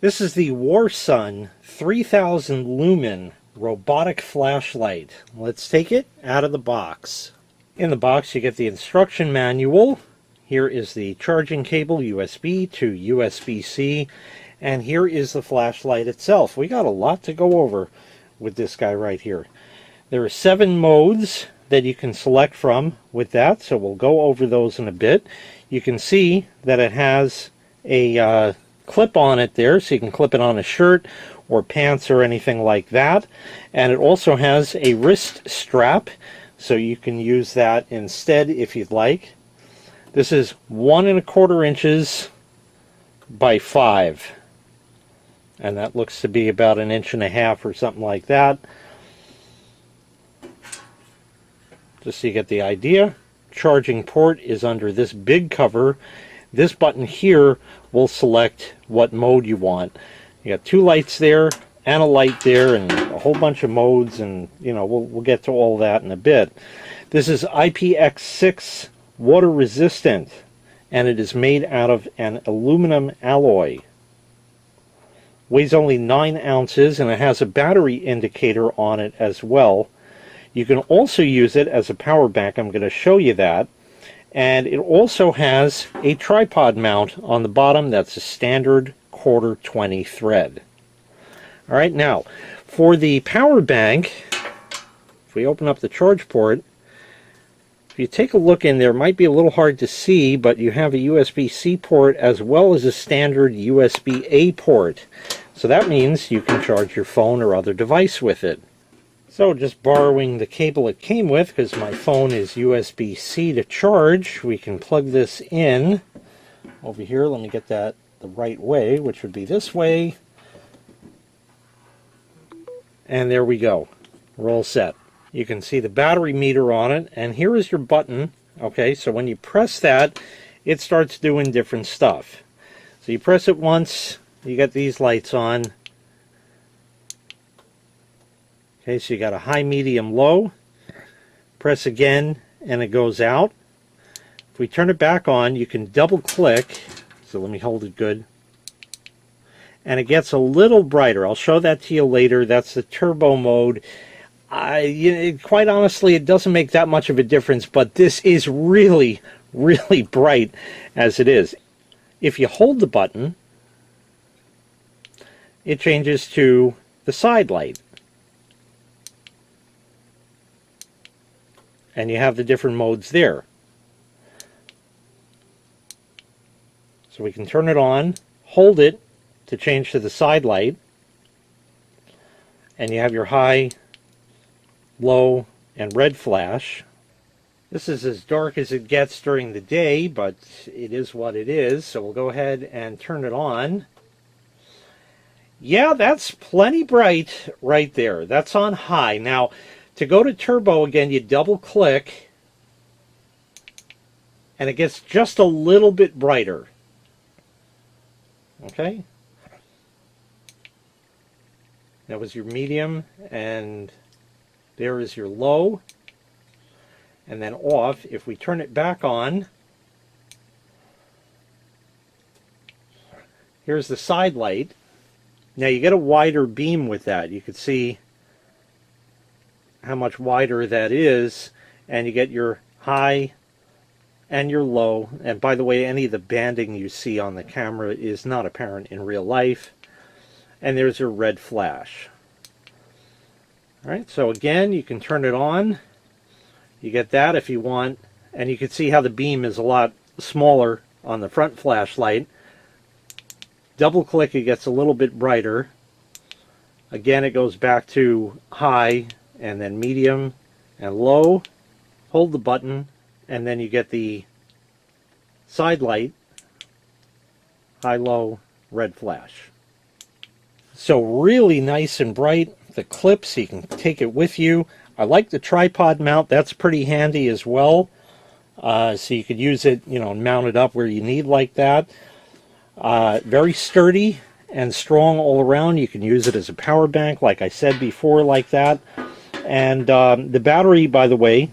This is the WARSUN 3000 Lumen robotic flashlight. Let's take it out of the box. In the box you get the instruction manual. Here is the charging cable, USB to USB-C, and here is the flashlight itself. We got a lot to go over with this guy right here. There are 7 modes that you can select from with that, so we'll go over those in a bit. You can see that it has a clip on it there, so you can clip it on a shirt or pants or anything like that. And it also has a wrist strap, so you can use that instead if you'd like. This is 1 1/4 inches by 5, and that looks to be about 1.5 inches or something like that. Just so you get the idea. Charging port is under this big cover. This button here will select what mode you want. You got 2 lights there and a light there and a whole bunch of modes, and you know we'll get to all that in a bit. This is IPX6 water resistant, and it is made out of an aluminum alloy. Weighs only 9 ounces, and it has a battery indicator on it as well. You can also use it as a power bank. I'm going to show you that. And it also has a tripod mount on the bottom. That's a standard 1/4-20 thread. All right, now for the power bank, if we open up the charge port, if you take a look in there, it might be a little hard to see, but you have a USB-C port as well as a standard USB-A port. So that means you can charge your phone or other device with it. So just borrowing the cable it came with, because my phone is USB-C to charge, we can plug this in over here. Let me get that the right way, which would be this way. And there we go. We're all set. You can see the battery meter on it, and here is your button. Okay, so when you press that, it starts doing different stuff. So you press it once, you get these lights on. Okay, so you got a high, medium, low. Press again, and it goes out. If we turn it back on, you can double click. So let me hold it good. And it gets a little brighter. I'll show that to you later. That's the turbo mode. Quite honestly, it doesn't make that much of a difference, but this is really, really bright as it is. If you hold the button, it changes to the side light. And you have the different modes there. So we can turn it on, hold it to change to the side light, and you have your high, low, and red flash. This is as dark as it gets during the day, but it is what it is, so we'll go ahead and turn it on. Yeah, that's plenty bright right there. That's on high. Now, to go to turbo again, you double click, and it gets just a little bit brighter. Okay? That was your medium, and there is your low. And then off. If we turn it back on, here's the side light. Now you get a wider beam with that. You can see how much wider that is, and you get your high and your low. And by the way, any of the banding you see on the camera is not apparent in real life. And there's your red flash. All right, so again, you can turn it on. You get that if you want, and you can see how the beam is a lot smaller on the front flashlight. Double click, it gets a little bit brighter. Again, it goes back to high, and then medium and low. Hold the button, and then you get the side light, high, low, red flash. So really nice and bright. The clips, you can take it with you. I like the tripod mount. That's pretty handy as well. So you could use it, you know, mount it up where you need like that. Very sturdy and strong all around. You can use it as a power bank, like I said before, like that. And the battery, by the way,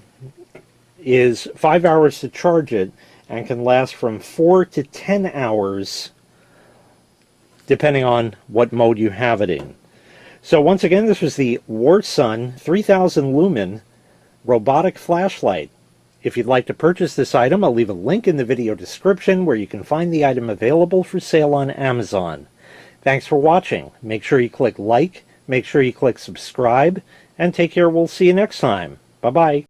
is 5 hours to charge it and can last from 4 to 10 hours depending on what mode you have it in. So once again, this was the WARSUN 3000 Lumen robotic flashlight. If you'd like to purchase this item, I'll leave a link in the video description where you can find the item available for sale on Amazon. Thanks for watching. Make sure you click like, make sure you click subscribe, and take care. We'll see you next time. Bye-bye.